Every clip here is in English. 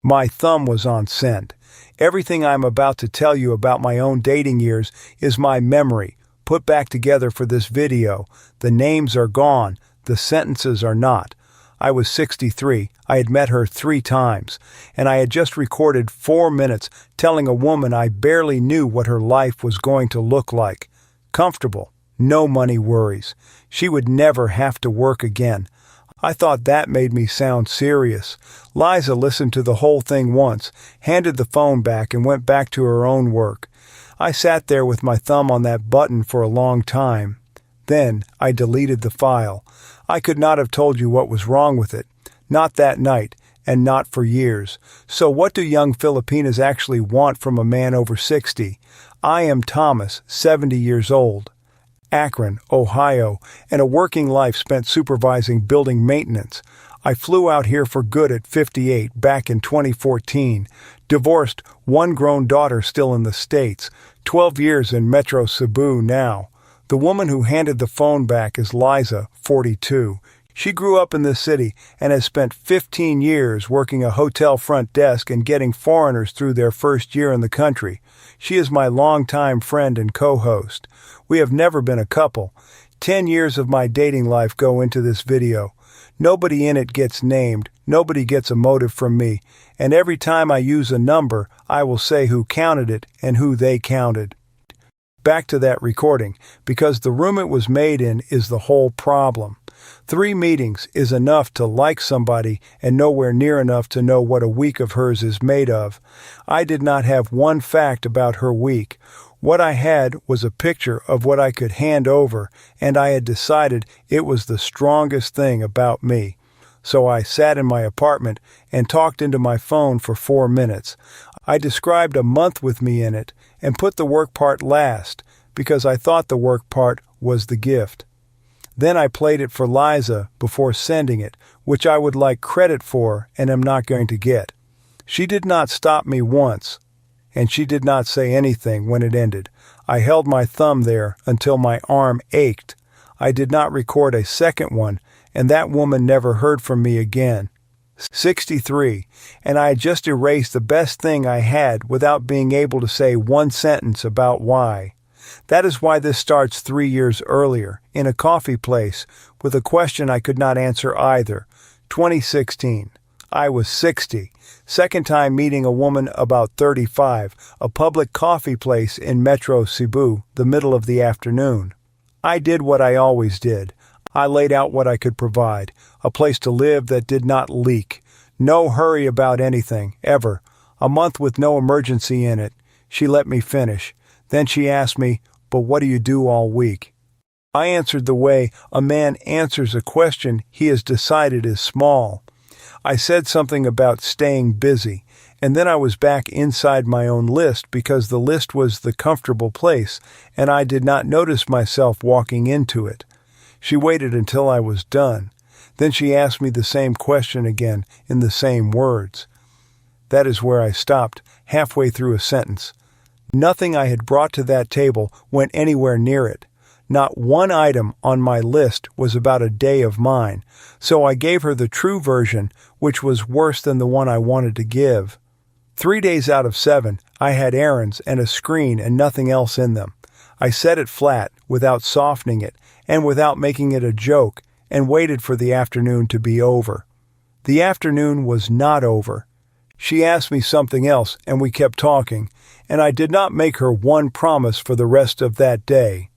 My thumb was on send. Everything I'm about to tell you about my own dating years is my memory, put back together for this video. The names are gone, the sentences are not. I was 63, I had met her 3 times, and I had just recorded 4 minutes telling a woman I barely knew what her life was going to look like. Comfortable, no money worries. She would never have to work again. I thought that made me sound serious. Liza listened to the whole thing once, handed the phone back and went back to her own work. I sat there with my thumb on that button for a long time. Then I deleted the file. I could not have told you what was wrong with it. Not that night, and not for years. So what do young Filipinas actually want from a man over 60? I am Thomas, 70 years old. Akron, Ohio, and a working life spent supervising building maintenance. I flew out here for good at 58 back in 2014. Divorced, 1 grown daughter still in the States. 12 years in Metro Cebu now. The woman who handed the phone back is Liza, 42. She grew up in this city and has spent 15 years working a hotel front desk and getting foreigners through their first year in the country. She is my longtime friend and co-host. We have never been a couple. 10 years of my dating life go into this video. Nobody in it gets named, nobody gets a motive from me, and every time I use a number, I will say who counted it and who they counted. Back to that recording, because the room it was made in is the whole problem. 3 meetings is enough to like somebody and nowhere near enough to know what a week of hers is made of. I did not have one fact about her week. What I had was a picture of what I could hand over, and I had decided it was the strongest thing about me. So I sat in my apartment and talked into my phone for 4 minutes. I described a month with me in it and put the work part last because I thought the work part was the gift. Then I played it for Liza before sending it, which I would like credit for and am not going to get. She did not stop me once, and she did not say anything when it ended. I held my thumb there until my arm ached. I did not record a second one, and that woman never heard from me again. 63, and I had just erased the best thing I had without being able to say one sentence about why. That is why this starts 3 years earlier, in a coffee place, with a question I could not answer either. 2016. I was 60. Second time meeting a woman about 35, a public coffee place in Metro Cebu, the middle of the afternoon. I did what I always did. I laid out what I could provide, a place to live that did not leak. No hurry about anything, ever. A month with no emergency in it. She let me finish. Then she asked me, "But what do you do all week?" I answered the way a man answers a question he has decided is small. I said something about staying busy, and then I was back inside my own list because the list was the comfortable place, and I did not notice myself walking into it. She waited until I was done. Then she asked me the same question again in the same words. That is where I stopped, halfway through a sentence. Nothing I had brought to that table went anywhere near it. Not one item on my list was about a day of mine, so I gave her the true version, which was worse than the one I wanted to give. 3 days out of 7, I had errands and a screen and nothing else in them. I set it flat, without softening it, and without making it a joke, and waited for the afternoon to be over. The afternoon was not over. She asked me something else, and we kept talking, and I did not make her one promise for the rest of that day.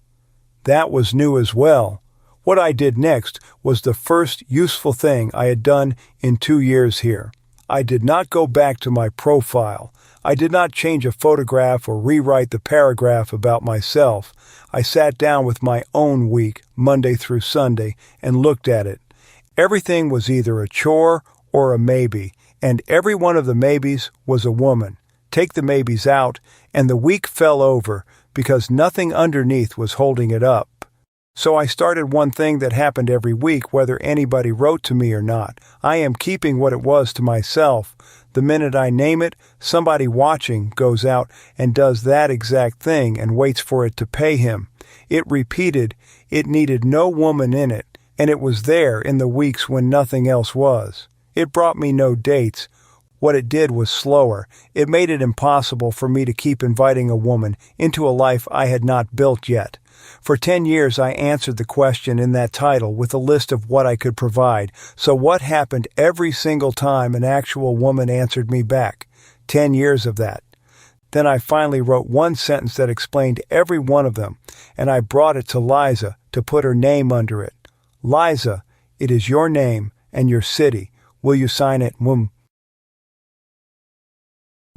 That was new as well. What I did next was the first useful thing I had done in 2 years here. I did not go back to my profile. I did not change a photograph or rewrite the paragraph about myself. I sat down with my own week, Monday through Sunday, and looked at it. Everything was either a chore or a maybe, and every one of the maybes was a woman. Take the maybes out, and the week fell over because nothing underneath was holding it up. So I started one thing that happened every week whether anybody wrote to me or not. I am keeping what it was to myself. The minute I name it, somebody watching goes out and does that exact thing and waits for it to pay him. It repeated, it needed no woman in it, and it was there in the weeks when nothing else was. It brought me no dates. What it did was slower. It made it impossible for me to keep inviting a woman into a life I had not built yet. For 10 years I answered the question in that title with a list of what I could provide. So what happened every single time an actual woman answered me back? 10 years of that. Then I finally wrote one sentence that explained every one of them, and I brought it to Liza to put her name under it. Liza, it is your name and your city. Will you sign it?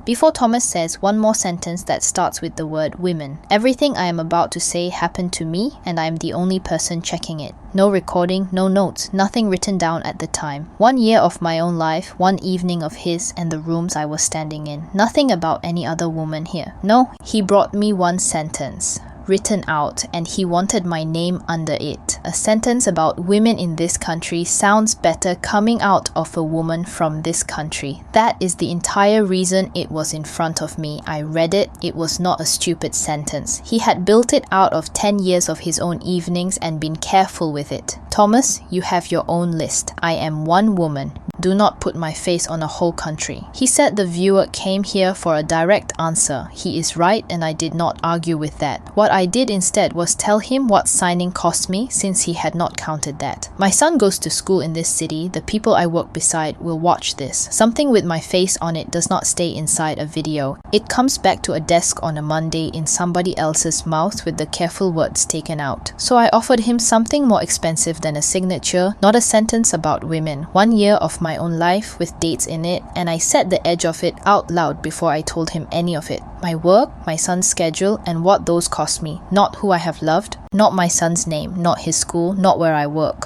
Before Thomas says one more sentence that starts with the word women. Everything I am about to say happened to me, and I am the only person checking it. No recording, no notes, nothing written down at the time. 1 year of my own life, one evening of his, and the rooms I was standing in. Nothing about any other woman here. No, he brought me one sentence written out, and he wanted my name under it. A sentence about women in this country sounds better coming out of a woman from this country. That is the entire reason it was in front of me. I read it. It was not a stupid sentence. He had built it out of 10 years of his own evenings and been careful with it. Thomas, you have your own list. I am one woman. Do not put my face on a whole country. He said the viewer came here for a direct answer. He is right, and I did not argue with that. What I did instead was tell him what signing cost me, since he had not counted that. My son goes to school in this city. The people I work beside will watch this. Something with my face on it does not stay inside a video. It comes back to a desk on a Monday in somebody else's mouth with the careful words taken out. So I offered him something more expensive than a signature, not a sentence about women. 1 year of my own life with dates in it, and I said the edge of it out loud before I told him any of it. My work, my son's schedule, and what those cost me. Not who I have loved, not my son's name, not his school, not where I work.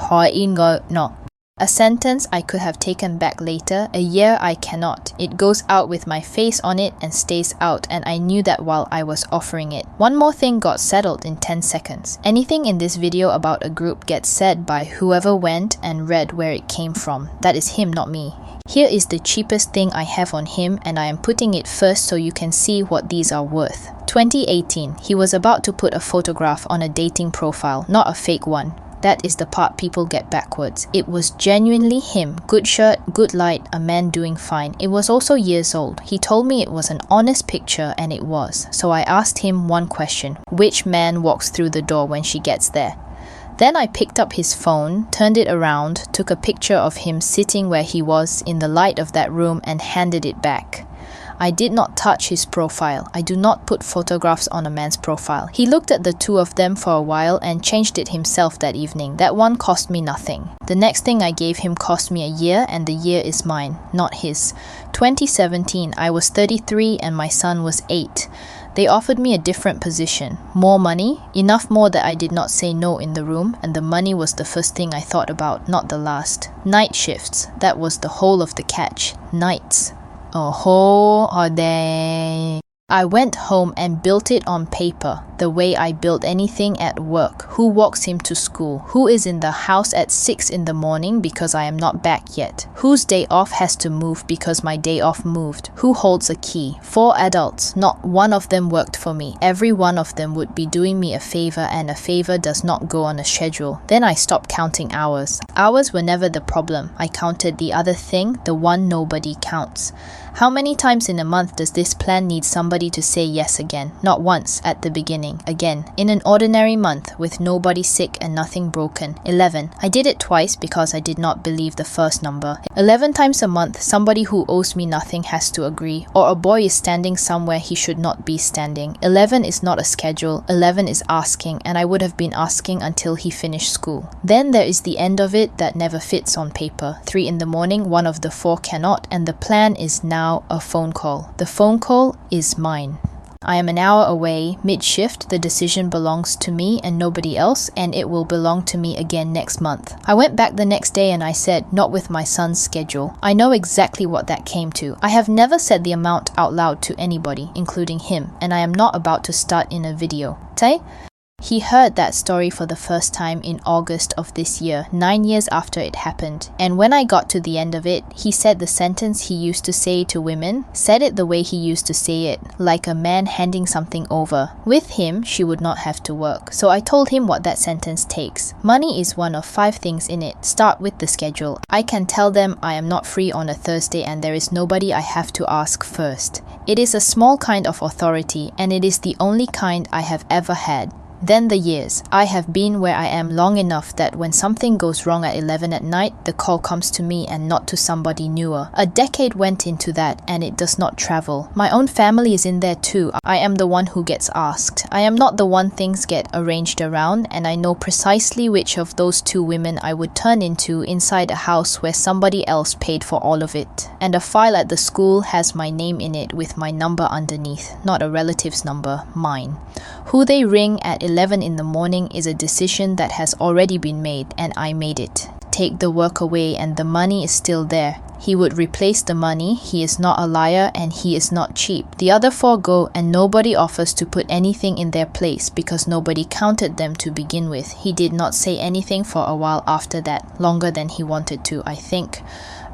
No. A sentence I could have taken back later, a year I cannot. It goes out with my face on it and stays out, and I knew that while I was offering it. One more thing got settled in 10 seconds. Anything in this video about a group gets said by whoever went and read where it came from. That is him, not me. Here is the cheapest thing I have on him, and I am putting it first so you can see what these are worth. 2018, he was about to put a photograph on a dating profile, not a fake one. That is the part people get backwards. It was genuinely him. Good shirt, good light, a man doing fine. It was also years old. He told me it was an honest picture, and it was. So I asked him one question. Which man walks through the door when she gets there? Then I picked up his phone, turned it around, took a picture of him sitting where he was in the light of that room, and handed it back. I did not touch his profile. I do not put photographs on a man's profile. He looked at the two of them for a while and changed it himself that evening. That one cost me nothing. The next thing I gave him cost me a year, and the year is mine, not his. 2017, I was 33 and my son was 8. They offered me a different position. More money, enough more that I did not say no in the room, and the money was the first thing I thought about, not the last. Night shifts, that was the whole of the catch. Nights. A whole day. I went home and built it on paper, the way I built anything at work. Who walks him to school? Who is in the house at 6 in the morning because I am not back yet? Whose day off has to move because my day off moved? Who holds a key? 4 adults. Not one of them worked for me. Every one of them would be doing me a favor, and a favor does not go on a schedule. Then I stopped counting hours. Hours were never the problem. I counted the other thing, the one nobody counts. How many times in a month does this plan need somebody to say yes again? Not once at the beginning. Again, in an ordinary month with nobody sick and nothing broken. 11. I did it twice because I did not believe the first number. 11 times a month, somebody who owes me nothing has to agree, or a boy is standing somewhere he should not be standing. 11 is not a schedule. 11 is asking, and I would have been asking until he finished school. Then there is the end of it that never fits on paper. 3 in the morning, one of the 4 cannot, and the plan is now a phone call. The phone call is mine. I am an hour away, mid-shift. The decision belongs to me and nobody else, and it will belong to me again next month. I went back the next day and I said, not with my son's schedule. I know exactly what that came to. I have never said the amount out loud to anybody, including him, and I am not about to start in a video. Tay? He heard that story for the first time in August of this year, 9 years after it happened. And when I got to the end of it, he said the sentence he used to say to women, said it the way he used to say it, like a man handing something over. With him, she would not have to work. So I told him what that sentence takes. Money is one of 5 things in it. Start with the schedule. I can tell them I am not free on a Thursday and there is nobody I have to ask first. It is a small kind of authority, and it is the only kind I have ever had. Then the years. I have been where I am long enough that when something goes wrong at 11 at night, the call comes to me and not to somebody newer. A decade went into that and it does not travel. My own family is in there too. I am the one who gets asked. I am not the one things get arranged around, and I know precisely which of those 2 women I would turn into inside a house where somebody else paid for all of it. And a file at the school has my name in it with my number underneath, not a relative's number, mine. Who they ring at 11 in the morning is a decision that has already been made, and I made it. Take the work away and the money is still there. He would replace the money. He is not a liar and he is not cheap. The other 4 go and nobody offers to put anything in their place because nobody counted them to begin with. He did not say anything for a while after that, longer than he wanted to, I think.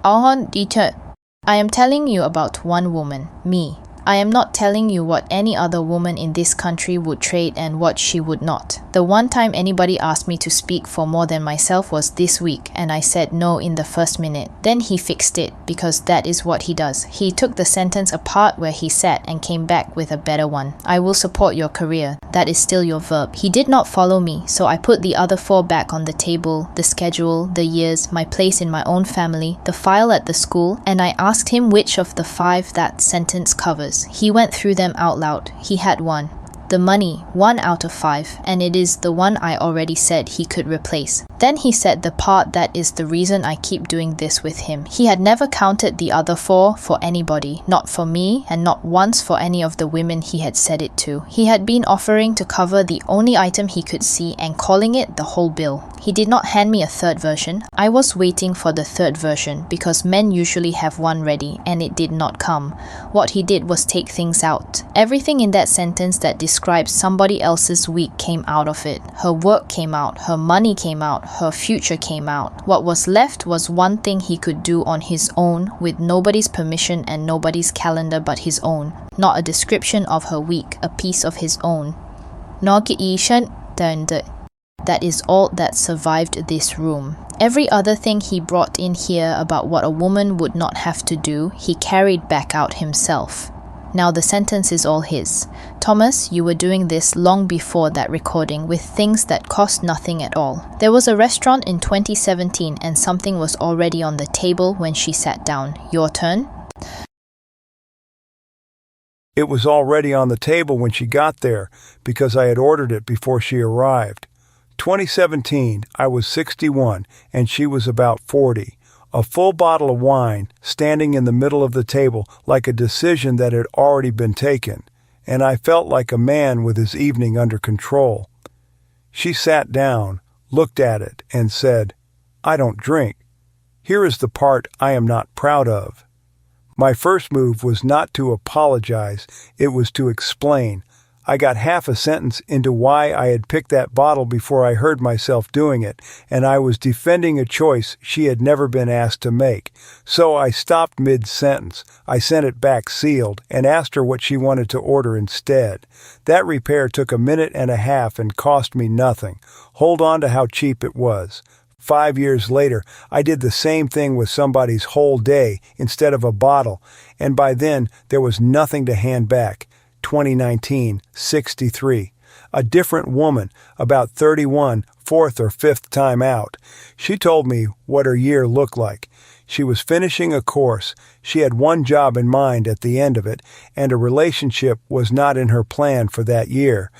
I am telling you about one woman, me. I am not telling you what any other woman in this country would trade and what she would not. The one time anybody asked me to speak for more than myself was this week, and I said no in the first minute. Then he fixed it, because that is what he does. He took the sentence apart where he sat and came back with a better one. I will support your career. That is still your verb. He did not follow me, so I put the other 4 back on the table, the schedule, the years, my place in my own family, the file at the school, and I asked him which of the 5 that sentence covers. He went through them out loud. He had one. The money, 1 out of 5, and it is the one I already said he could replace. Then he said the part that is the reason I keep doing this with him. He had never counted the other 4 for anybody, not for me, and not once for any of the women he had said it to. He had been offering to cover the only item he could see and calling it the whole bill. He did not hand me a 3rd version. I was waiting for the 3rd version because men usually have one ready, and it did not come. What he did was take things out. Everything in that sentence that describes somebody else's week came out of it. Her work came out, her money came out, her future came out. What was left was one thing he could do on his own with nobody's permission and nobody's calendar but his own. Not a description of her week, a piece of his own. That is all that survived this room. Every other thing he brought in here about what a woman would not have to do, he carried back out himself. Now the sentence is all his. Thomas, you were doing this long before that recording with things that cost nothing at all. There was a restaurant in 2017 and something was already on the table when she sat down. Your turn? It was already on the table when she got there because I had ordered it before she arrived. 2017, I was 61 and she was about 40. A full bottle of wine standing in the middle of the table like a decision that had already been taken, and I felt like a man with his evening under control. She sat down, looked at it, and said, "I don't drink. Here is the part I am not proud of." My first move was not to apologize, it was to explain. I got half a sentence into why I had picked that bottle before I heard myself doing it, and I was defending a choice she had never been asked to make. So I stopped mid-sentence. I sent it back sealed and asked her what she wanted to order instead. That repair took a minute and a half and cost me nothing. Hold on to how cheap it was. 5 years later, I did the same thing with somebody's whole day instead of a bottle, and by then there was nothing to hand back. 2019, 63. A different woman, about 31, 4th or 5th time out. She told me what her year looked like. She was finishing a course. She had one job in mind at the end of it, and a relationship was not in her plan for that year.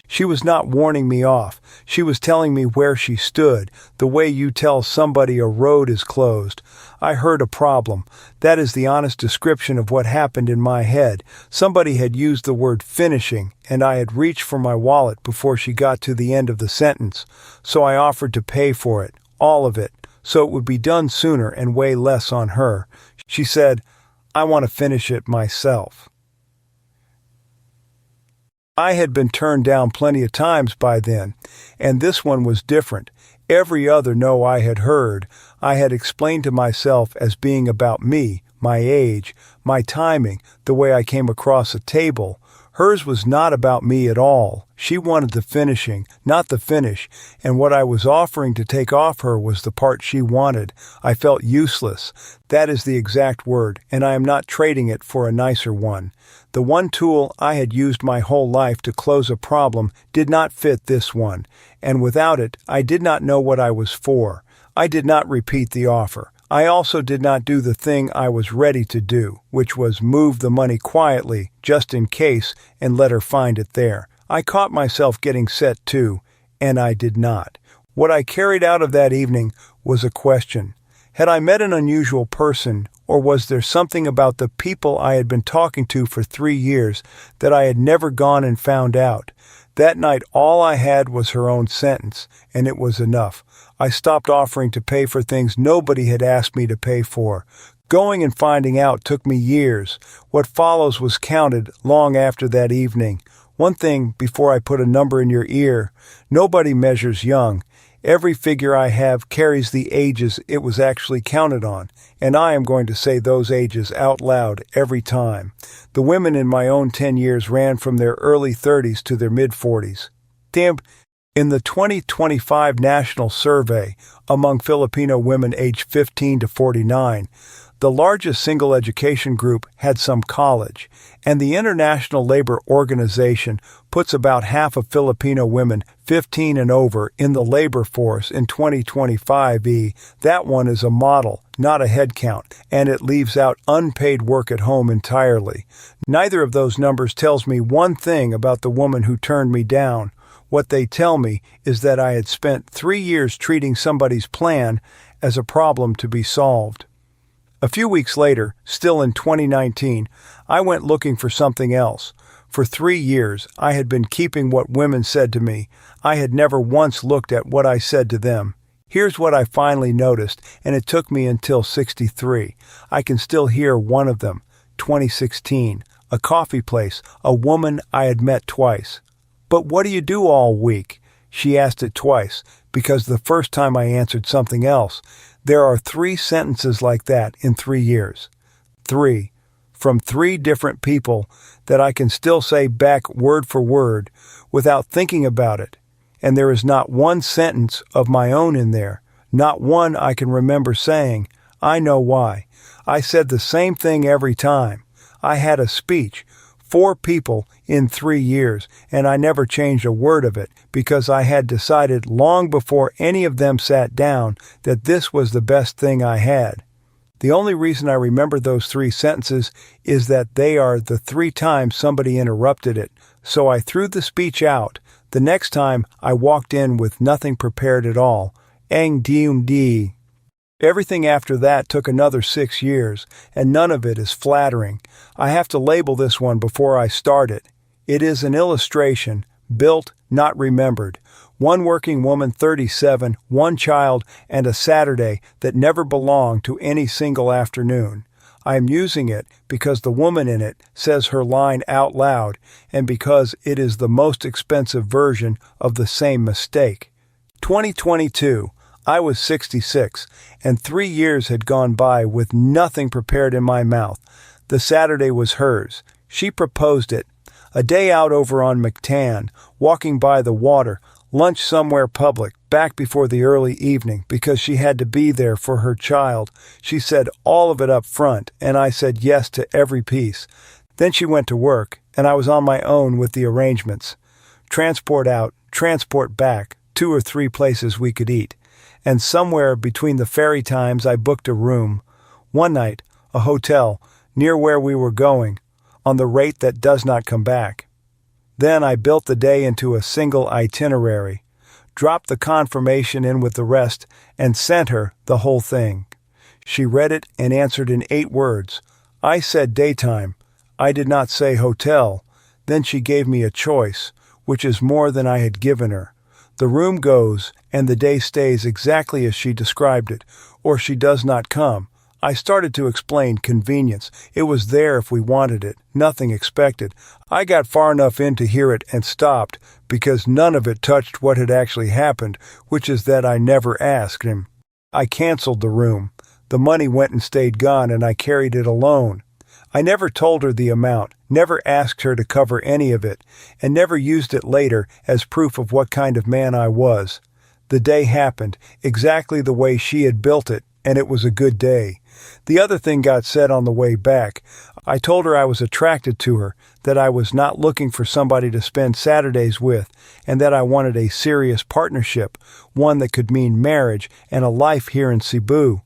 She was not warning me off. She was telling me where she stood, the way you tell somebody a road is closed. I heard a problem. That is the honest description of what happened in my head. Somebody had used the word finishing, and I had reached for my wallet before she got to the end of the sentence. So I offered to pay for it, all of it, so it would be done sooner and weigh less on her. She said, "I want to finish it myself." I had been turned down plenty of times by then, and this one was different. Every other no I had heard, I had explained to myself as being about me, my age, my timing, the way I came across a table. Hers was not about me at all. She wanted the finishing, not the finish, and what I was offering to take off her was the part she wanted. I felt useless. That is the exact word, and I am not trading it for a nicer one. The one tool I had used my whole life to close a problem did not fit this one, and without it, I did not know what I was for. I did not repeat the offer. I also did not do the thing I was ready to do, which was move the money quietly, just in case, and let her find it there. I caught myself getting set too, and I did not. What I carried out of that evening was a question. Had I met an unusual person, or was there something about the people I had been talking to for 3 years that I had never gone and found out? That night all I had was her own sentence, and it was enough. I stopped offering to pay for things nobody had asked me to pay for. Going and finding out took me years. What follows was counted long after that evening. One thing, before I put a number in your ear, nobody measures young. Every figure I have carries the ages it was actually counted on, and I am going to say those ages out loud every time. The women in my own 10 years ran from their early 30s to their mid-40s. Damn. In the 2025 national survey among Filipino women aged 15 to 49, the largest single education group had some college, and the International Labor Organization puts about half of Filipino women 15 and over in the labor force in 2025. That one is a model, not a head count, and it leaves out unpaid work at home entirely. Neither of those numbers tells me one thing about the woman who turned me down. What they tell me is that I had spent 3 years treating somebody's plan as a problem to be solved. A few weeks later, still in 2019, I went looking for something else. For 3 years, I had been keeping what women said to me. I had never once looked at what I said to them. Here's what I finally noticed, and it took me until 63. I can still hear one of them, 2016, a coffee place, a woman I had met twice. "But what do you do all week?" She asked it twice, because the first time I answered something else. There are 3 sentences like that in 3 years. 3. From 3 different people that I can still say back word for word without thinking about it. And there is not one sentence of my own in there. Not one I can remember saying. I know why. I said the same thing every time. I had a speech. 4 people in 3 years, and I never changed a word of it because I had decided long before any of them sat down that this was the best thing I had. The only reason I remember those 3 sentences is that they are the 3 times somebody interrupted it, so I threw the speech out. The next time I walked in with nothing prepared at all. Ang dium di. Everything after that took another 6 years, and none of it is flattering. I have to label this one before I start it. It is an illustration, built, not remembered. One working woman, 37, 1 child, and a Saturday that never belonged to any single afternoon. I am using it because the woman in it says her line out loud, and because it is the most expensive version of the same mistake. 2022. I was 66, and 3 years had gone by with nothing prepared in my mouth. The Saturday was hers. She proposed it. A day out over on McTan, walking by the water, lunch somewhere public, back before the early evening, because she had to be there for her child. She said all of it up front, and I said yes to every piece. Then she went to work, and I was on my own with the arrangements. Transport out, transport back, 2 or 3 places we could eat. And somewhere between the ferry times I booked a room. One night, a hotel, near where we were going, on the rate that does not come back. Then I built the day into a single itinerary, dropped the confirmation in with the rest, and sent her the whole thing. She read it and answered in 8 words. I said daytime. I did not say hotel. Then she gave me a choice, which is more than I had given her. The room goes, and the day stays exactly as she described it, or she does not come. I started to explain convenience. It was there if we wanted it, nothing expected. I got far enough in to hear it and stopped, because none of it touched what had actually happened, which is that I never asked him. I canceled the room. The money went and stayed gone, and I carried it alone. I never told her the amount, never asked her to cover any of it, and never used it later as proof of what kind of man I was. The day happened, exactly the way she had built it, and it was a good day. The other thing got said on the way back. I told her I was attracted to her, that I was not looking for somebody to spend Saturdays with, and that I wanted a serious partnership, one that could mean marriage and a life here in Cebu.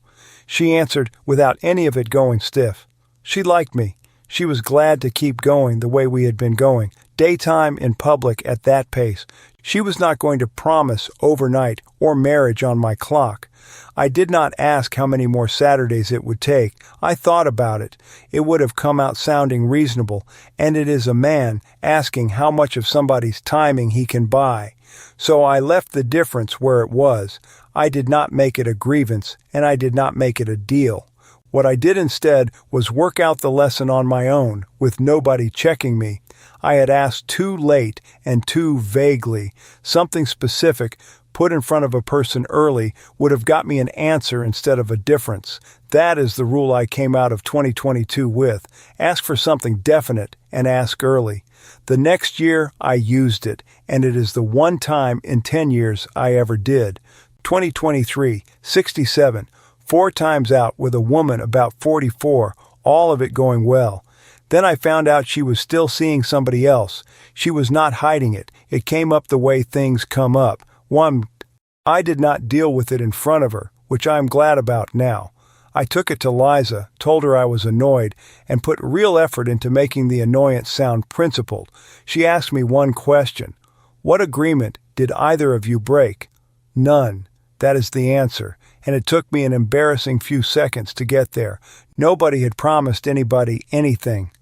She answered without any of it going stiff. She liked me. She was glad to keep going the way we had been going, daytime in public at that pace. She was not going to promise overnight or marriage on my clock. I did not ask how many more Saturdays it would take. I thought about it. It would have come out sounding reasonable, and it is a man asking how much of somebody's timing he can buy. So I left the difference where it was. I did not make it a grievance, and I did not make it a deal. What I did instead was work out the lesson on my own, with nobody checking me. I had asked too late and too vaguely. Something specific, put in front of a person early, would have got me an answer instead of a difference. That is the rule I came out of 2022 with. Ask for something definite and ask early. The next year I used it, and it is the one time in 10 years I ever did. 2023, 67. 4 times out with a woman about 44, all of it going well. Then I found out she was still seeing somebody else. She was not hiding it. It came up the way things come up. I did not deal with it in front of her, which I am glad about now. I took it to Liza, told her I was annoyed, and put real effort into making the annoyance sound principled. She asked me one question. What agreement did either of you break? None. That is the answer. And it took me an embarrassing few seconds to get there. Nobody had promised anybody anything,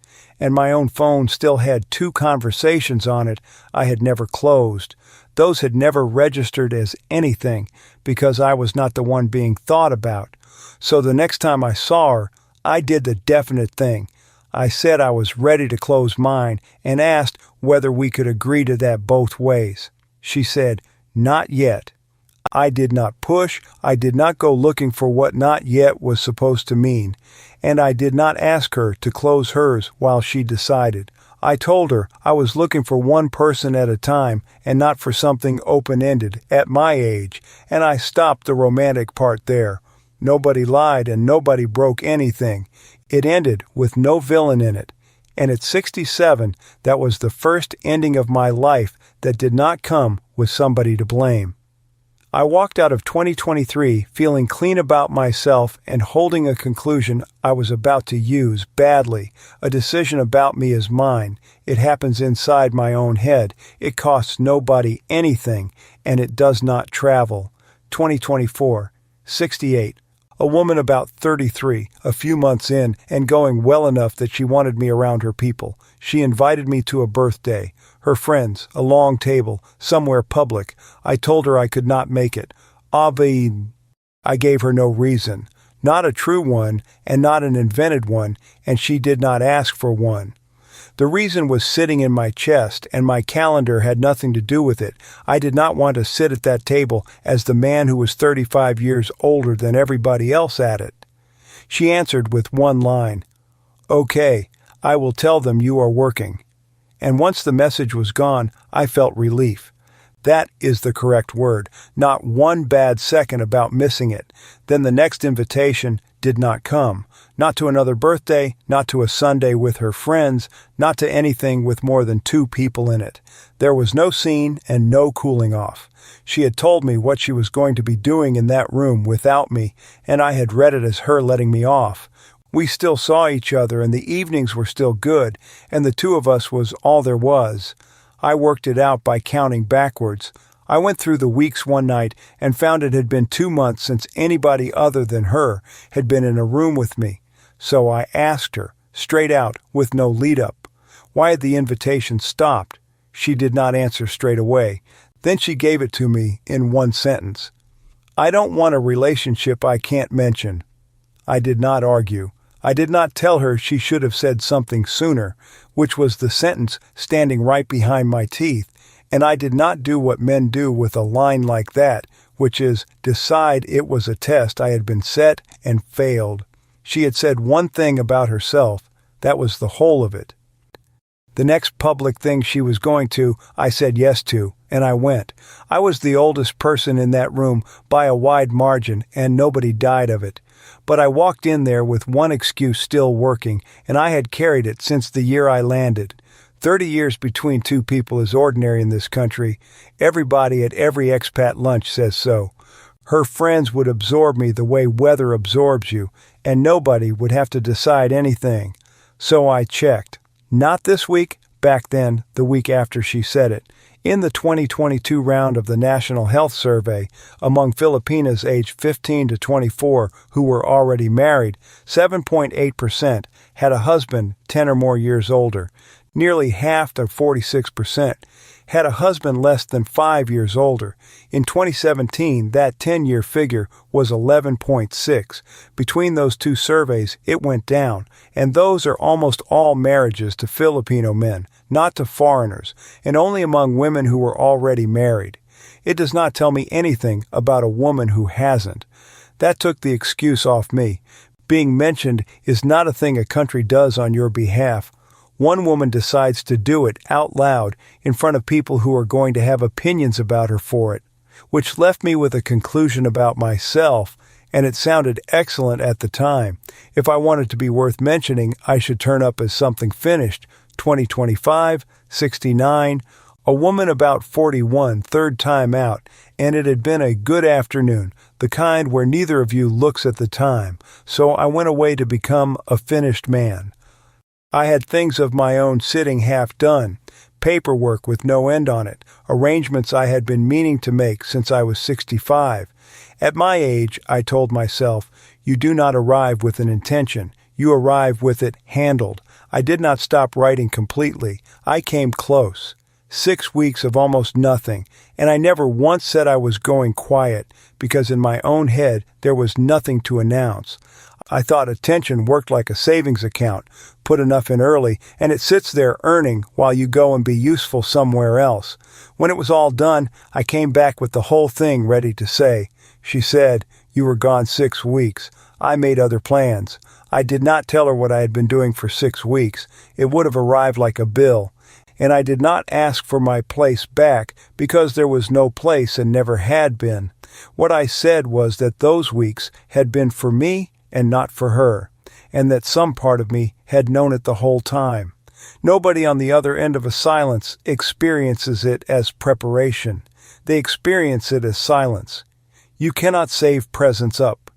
and my own phone still had 2 conversations on it I had never closed. Those had never registered as anything because I was not the one being thought about. So the next time I saw her, I did the definite thing. I said I was ready to close mine and asked whether we could agree to that both ways. She said, "Not yet." I did not push, I did not go looking for what not yet was supposed to mean, and I did not ask her to close hers while she decided. I told her I was looking for one person at a time and not for something open-ended at my age, and I stopped the romantic part there. Nobody lied and nobody broke anything. It ended with no villain in it. And at 67, that was the first ending of my life that did not come with somebody to blame. I walked out of 2023 feeling clean about myself and holding a conclusion I was about to use badly. A decision about me is mine. It happens inside my own head. It costs nobody anything, and it does not travel. 2024, 68. A woman about 33, a few months in, and going well enough that she wanted me around her people. She invited me to a birthday. Her friends, a long table, somewhere public. I told her I could not make it. I gave her no reason. Not a true one, and not an invented one, and she did not ask for one. The reason was sitting in my chest, and my calendar had nothing to do with it. I did not want to sit at that table as the man who was 35 years older than everybody else at it. She answered with one line, "Okay, I will tell them you are working." And once the message was gone, I felt relief. That is the correct word. Not one bad second about missing it. Then the next invitation did not come. Not to another birthday, not to a Sunday with her friends, not to anything with more than 2 people in it. There was no scene and no cooling off. She had told me what she was going to be doing in that room without me, and I had read it as her letting me off. We still saw each other, and the evenings were still good, and the 2 of us was all there was. I worked it out by counting backwards. I went through the weeks one night and found it had been 2 months since anybody other than her had been in a room with me. So I asked her, straight out, with no lead-up. Why had the invitation stopped? She did not answer straight away. Then she gave it to me in one sentence. "I don't want a relationship I can't mention." I did not argue. I did not tell her she should have said something sooner, which was the sentence standing right behind my teeth, and I did not do what men do with a line like that, which is decide it was a test I had been set and failed. She had said one thing about herself. That was the whole of it. The next public thing she was going to, I said yes to, and I went. I was the oldest person in that room by a wide margin, and nobody died of it. But I walked in there with one excuse still working, and I had carried it since the year I landed. 30 years between two people is ordinary in this country. Everybody at every expat lunch says so. Her friends would absorb me the way weather absorbs you, and nobody would have to decide anything. So I checked. Not this week, back then, the week after she said it. In the 2022 round of the National Health Survey, among Filipinas aged 15 to 24 who were already married, 7.8% had a husband 10 or more years older. Nearly half, or 46%, had a husband less than 5 years older. In 2017, that 10-year figure was 11.6. Between those two surveys, it went down, and those are almost all marriages to Filipino men, not to foreigners, and only among women who were already married. It does not tell me anything about a woman who hasn't. That took the excuse off me. Being mentioned is not a thing a country does on your behalf. One woman decides to do it out loud in front of people who are going to have opinions about her for it, which left me with a conclusion about myself, and it sounded excellent at the time. If I wanted to be worth mentioning, I should turn up as something finished. 2025, 69, a woman about 41, third time out, and it had been a good afternoon, the kind where neither of you looks at the time, so I went away to become a finished man. I had things of my own sitting half done, paperwork with no end on it, arrangements I had been meaning to make since I was 65. At my age, I told myself, you do not arrive with an intention, you arrive with it handled. I did not stop writing completely. I came close. 6 weeks of almost nothing, and I never once said I was going quiet, because in my own head there was nothing to announce. I thought attention worked like a savings account. Put enough in early, and it sits there earning while you go and be useful somewhere else. When it was all done, I came back with the whole thing ready to say. She said, you were gone 6 weeks. I made other plans. I did not tell her what I had been doing for 6 weeks. It would have arrived like a bill. And I did not ask for my place back because there was no place and never had been. What I said was that those weeks had been for me and not for her, and that some part of me had known it the whole time. Nobody on the other end of a silence experiences it as preparation. They experience it as silence. You cannot save presence up.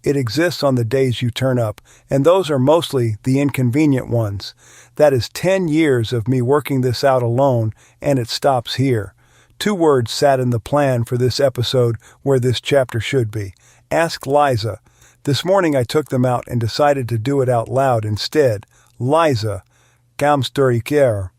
It exists on the days you turn up, and those are mostly the inconvenient ones. That is 10 years of me working this out alone, and it stops here. 2 words sat in the plan for this episode where this chapter should be. Ask Liza. This morning I took them out and decided to do it out loud instead. Liza, Gamsturikere.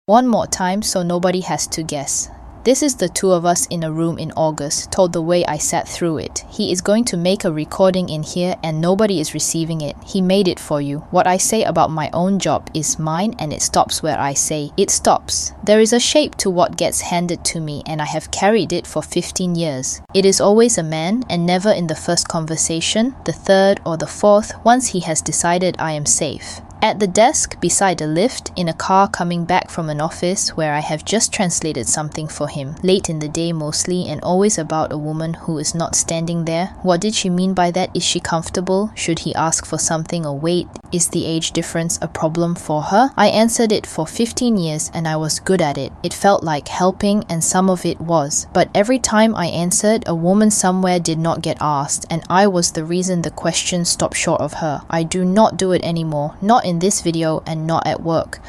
One more time so nobody has to guess. This is the two of us in a room in August, told the way I sat through it. He is going to make a recording in here and nobody is receiving it. He made it for you. What I say about my own job is mine and it stops where I say it stops. There is a shape to what gets handed to me and I have carried it for 15 years. It is always a man and never in the first conversation, the third or the fourth, once he has decided I am safe. At the desk, beside the lift, in a car coming back from an office where I have just translated something for him, late in the day mostly, and always about a woman who is not standing there. What did she mean by that? Is she comfortable? Should he ask for something or wait? Is the age difference a problem for her? I answered it for 15 years and I was good at it. It felt like helping and some of it was. But every time I answered, a woman somewhere did not get asked and I was the reason the question stopped short of her. I do not do it anymore. Not in this video and not at work.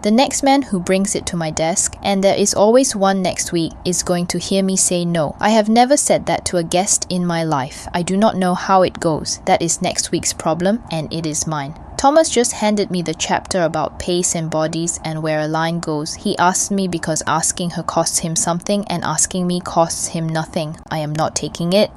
The next man who brings it to my desk, and there is always one next week, is going to hear me say no. I have never said that to a guest in my life. I do not know how it goes. That is next week's problem and it is mine. Thomas just handed me the chapter about pace and bodies and where a line goes. He asked me because asking her costs him something and asking me costs him nothing. I am not taking it.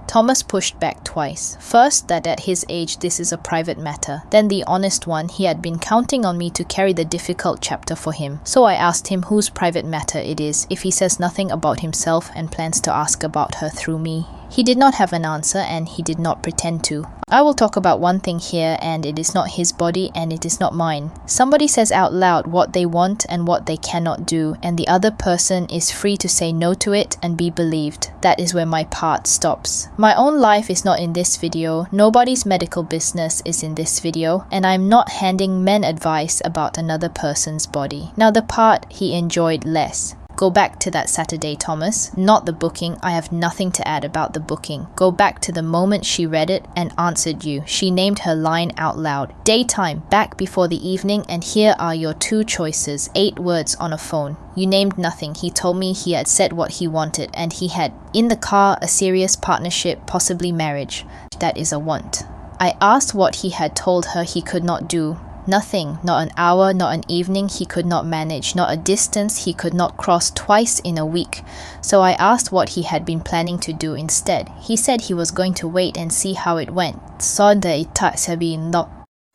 Thomas pushed back twice. First, that at his age this is a private matter. Then the honest one, he had been counting on me to carry the difficult chapter for him. So I asked him whose private matter it is if he says nothing about himself and plans to ask about her through me. He did not have an answer and he did not pretend to. I will talk about one thing here, and it is not his body and it is not mine. Somebody says out loud what they want and what they cannot do, and the other person is free to say no to it and be believed. That is where my part stops. My own life is not in this video, nobody's medical business is in this video, and I'm not handing men advice about another person's body. Now the part he enjoyed less. Go back to that Saturday, Thomas. Not the booking. I have nothing to add about the booking. Go back to the moment she read it and answered you. She named her line out loud. Daytime, back before the evening, and here are your two choices. 8 words on a phone. You named nothing. He told me he had said what he wanted, and he had, in the car, a serious partnership, possibly marriage. That is a want. I asked what he had told her he could not do. Nothing, not an hour, not an evening he could not manage, not a distance he could not cross twice in a week. So I asked what he had been planning to do instead. He said he was going to wait and see how it went.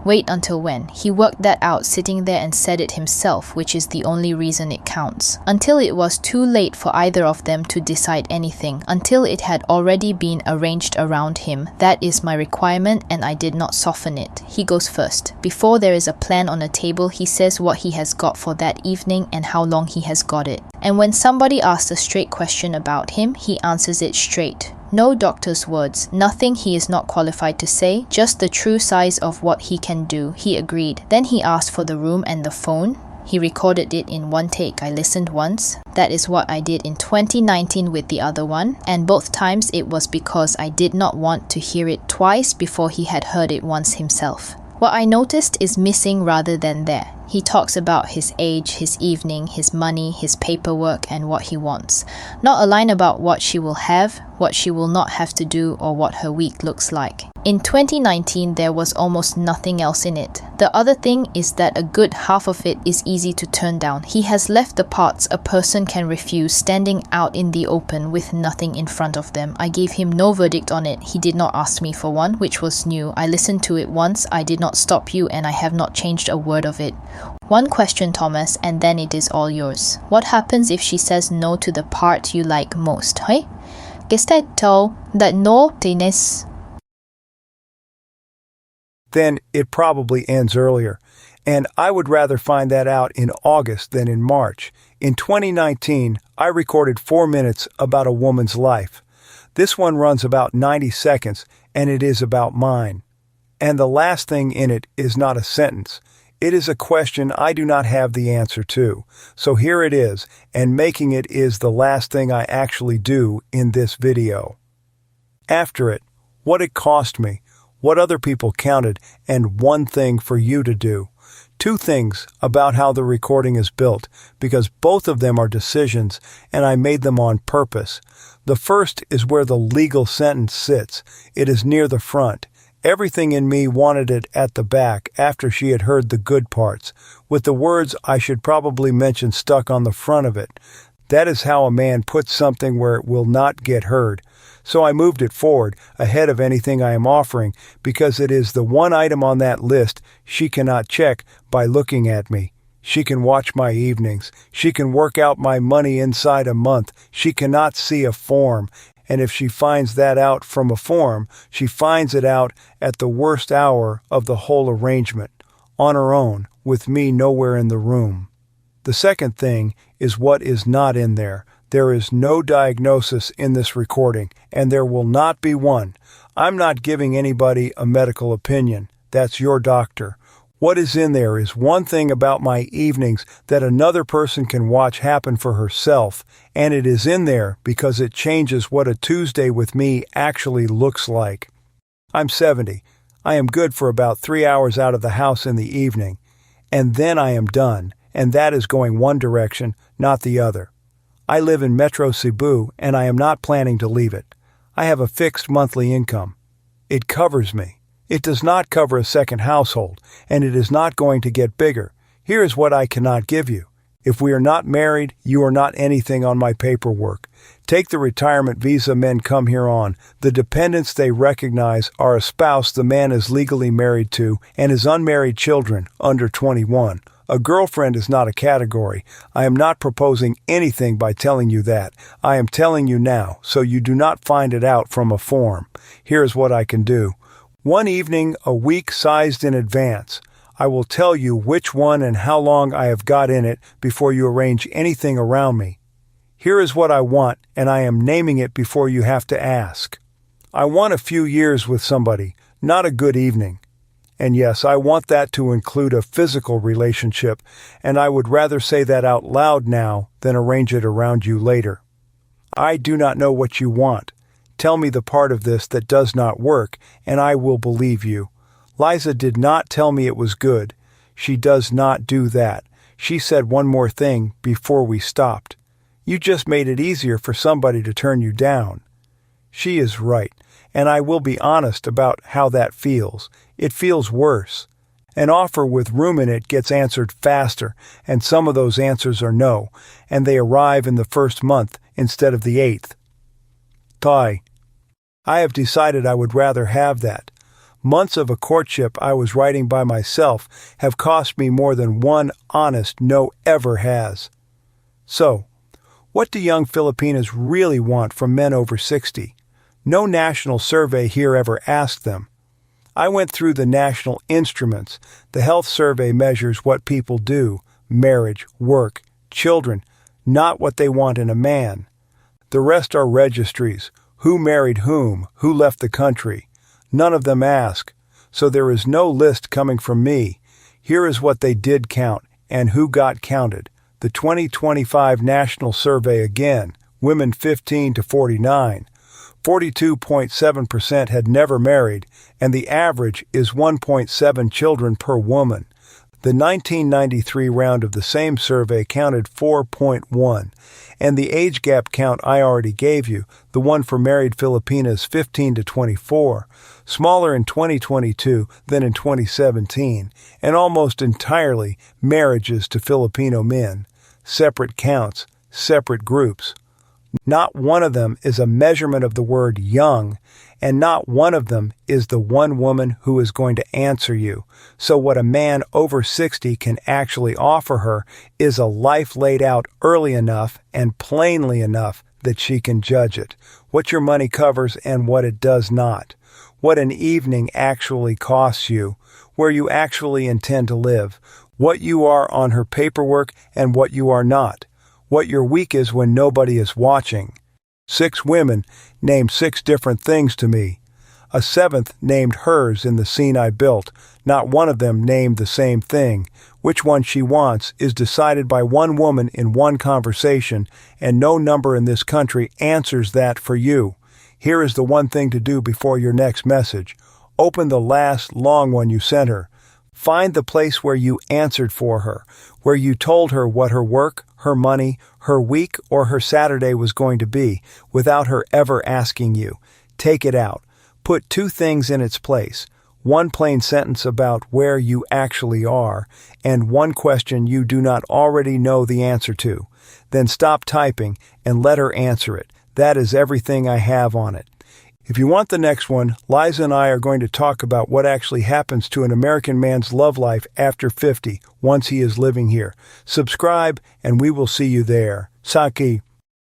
Wait until when? He worked that out sitting there and said it himself, which is the only reason it counts. Until it was too late for either of them to decide anything, until it had already been arranged around him. That is my requirement, and I did not soften it. He goes first. Before there is a plan on a table, he says what he has got for that evening and how long he has got it. And when somebody asks a straight question about him, he answers it straight. No doctor's words, nothing he is not qualified to say, just the true size of what he can do. He agreed. Then he asked for the room and the phone. He recorded it in one take. I listened once. That is what I did in 2019 with the other one, and both times it was because I did not want to hear it twice before he had heard it once himself. What I noticed is missing rather than there. He talks about his age, his evening, his money, his paperwork, and what he wants. Not a line about what she will have, what she will not have to do, or what her week looks like. In 2019, there was almost nothing else in it. The other thing is that a good half of it is easy to turn down. He has left the parts a person can refuse standing out in the open with nothing in front of them. I gave him no verdict on it. He did not ask me for one, which was new. I listened to it once. I did not stop you, and I have not changed a word of it. One question, Thomas, and then it is all yours. What happens if she says no to the part you like most? Hey? That no tienes. Then it probably ends earlier. And I would rather find that out in August than in March. In 2019, I recorded 4 minutes about a woman's life. This one runs about 90 seconds, and it is about mine. And the last thing in it is not a sentence. It is a question I do not have the answer to. So here it is, and making it is the last thing I actually do in this video. After it, what it cost me, what other people counted, and one thing for you to do. 2 things about how the recording is built, because both of them are decisions, and I made them on purpose. The first is where the legal sentence sits. It is near the front. Everything in me wanted it at the back after she had heard the good parts, with the words I should probably mention stuck on the front of it. That is how a man puts something where it will not get heard. So I moved it forward, ahead of anything I am offering, because it is the one item on that list she cannot check by looking at me. She can watch my evenings. She can work out my money inside a month. She cannot see a form. And if she finds that out from a form, she finds it out at the worst hour of the whole arrangement, on her own, with me nowhere in the room. The second thing is what is not in there. There is no diagnosis in this recording, and there will not be one. I'm not giving anybody a medical opinion. That's your doctor. What is in there is one thing about my evenings that another person can watch happen for herself, and it is in there because it changes what a Tuesday with me actually looks like. I'm 70. I am good for about 3 hours out of the house in the evening, and then I am done, and that is going one direction, not the other. I live in Metro Cebu, and I am not planning to leave it. I have a fixed monthly income. It covers me. It does not cover a second household, and it is not going to get bigger. Here is what I cannot give you. If we are not married, you are not anything on my paperwork. Take the retirement visa men come here on. The dependents they recognize are a spouse the man is legally married to and his unmarried children under 21. A girlfriend is not a category. I am not proposing anything by telling you that. I am telling you now, so you do not find it out from a form. Here is what I can do. One evening a week sized in advance. I will tell you which one and how long I have got in it before you arrange anything around me. Here is what I want, and I am naming it before you have to ask. I want a few years with somebody, not a good evening. And yes, I want that to include a physical relationship, and I would rather say that out loud now than arrange it around you later. I do not know what you want. Tell me the part of this that does not work, and I will believe you. Liza did not tell me it was good. She does not do that. She said one more thing before we stopped. You just made it easier for somebody to turn you down. She is right, and I will be honest about how that feels. It feels worse. An offer with room in it gets answered faster, and some of those answers are no, and they arrive in the first month instead of the 8th. I have decided I would rather have that. Months of a courtship I was writing by myself have cost me more than one honest no ever has. So, what do young Filipinas really want from men over 60? No national survey here ever asked them. I went through the national instruments. The health survey measures what people do, marriage, work, children, not what they want in a man. The rest are registries, who married whom, who left the country. None of them ask, so there is no list coming from me. Here is what they did count, and who got counted. The 2025 National Survey again, women 15 to 49. 42.7% had never married, and the average is 1.7 children per woman. The 1993 round of the same survey counted 4.1, and the age gap count I already gave you, the one for married Filipinas 15 to 24, smaller in 2022 than in 2017, and almost entirely marriages to Filipino men. Separate counts, separate groups. Not one of them is a measurement of the word young, and not one of them is the one woman who is going to answer you. So what a man over 60 can actually offer her is a life laid out early enough and plainly enough that she can judge it. What your money covers and what it does not. What an evening actually costs you. Where you actually intend to live. What you are on her paperwork and what you are not. What your week is when nobody is watching. 6 women named 6 different things to me. A 7th named hers in the scene I built. Not one of them named the same thing. Which one she wants is decided by one woman in one conversation, and no number in this country answers that for you. Here is the one thing to do before your next message. Open the last long one you sent her. Find the place where you answered for her, where you told her what her work, her money, her week, or her Saturday was going to be, without her ever asking you. Take it out. Put 2 things in its place. One plain sentence about where you actually are, and one question you do not already know the answer to. Then stop typing and let her answer it. That is everything I have on it. If you want the next one, Liza and I are going to talk about what actually happens to an American man's love life after 50, once he is living here. Subscribe, and we will see you there. Saki.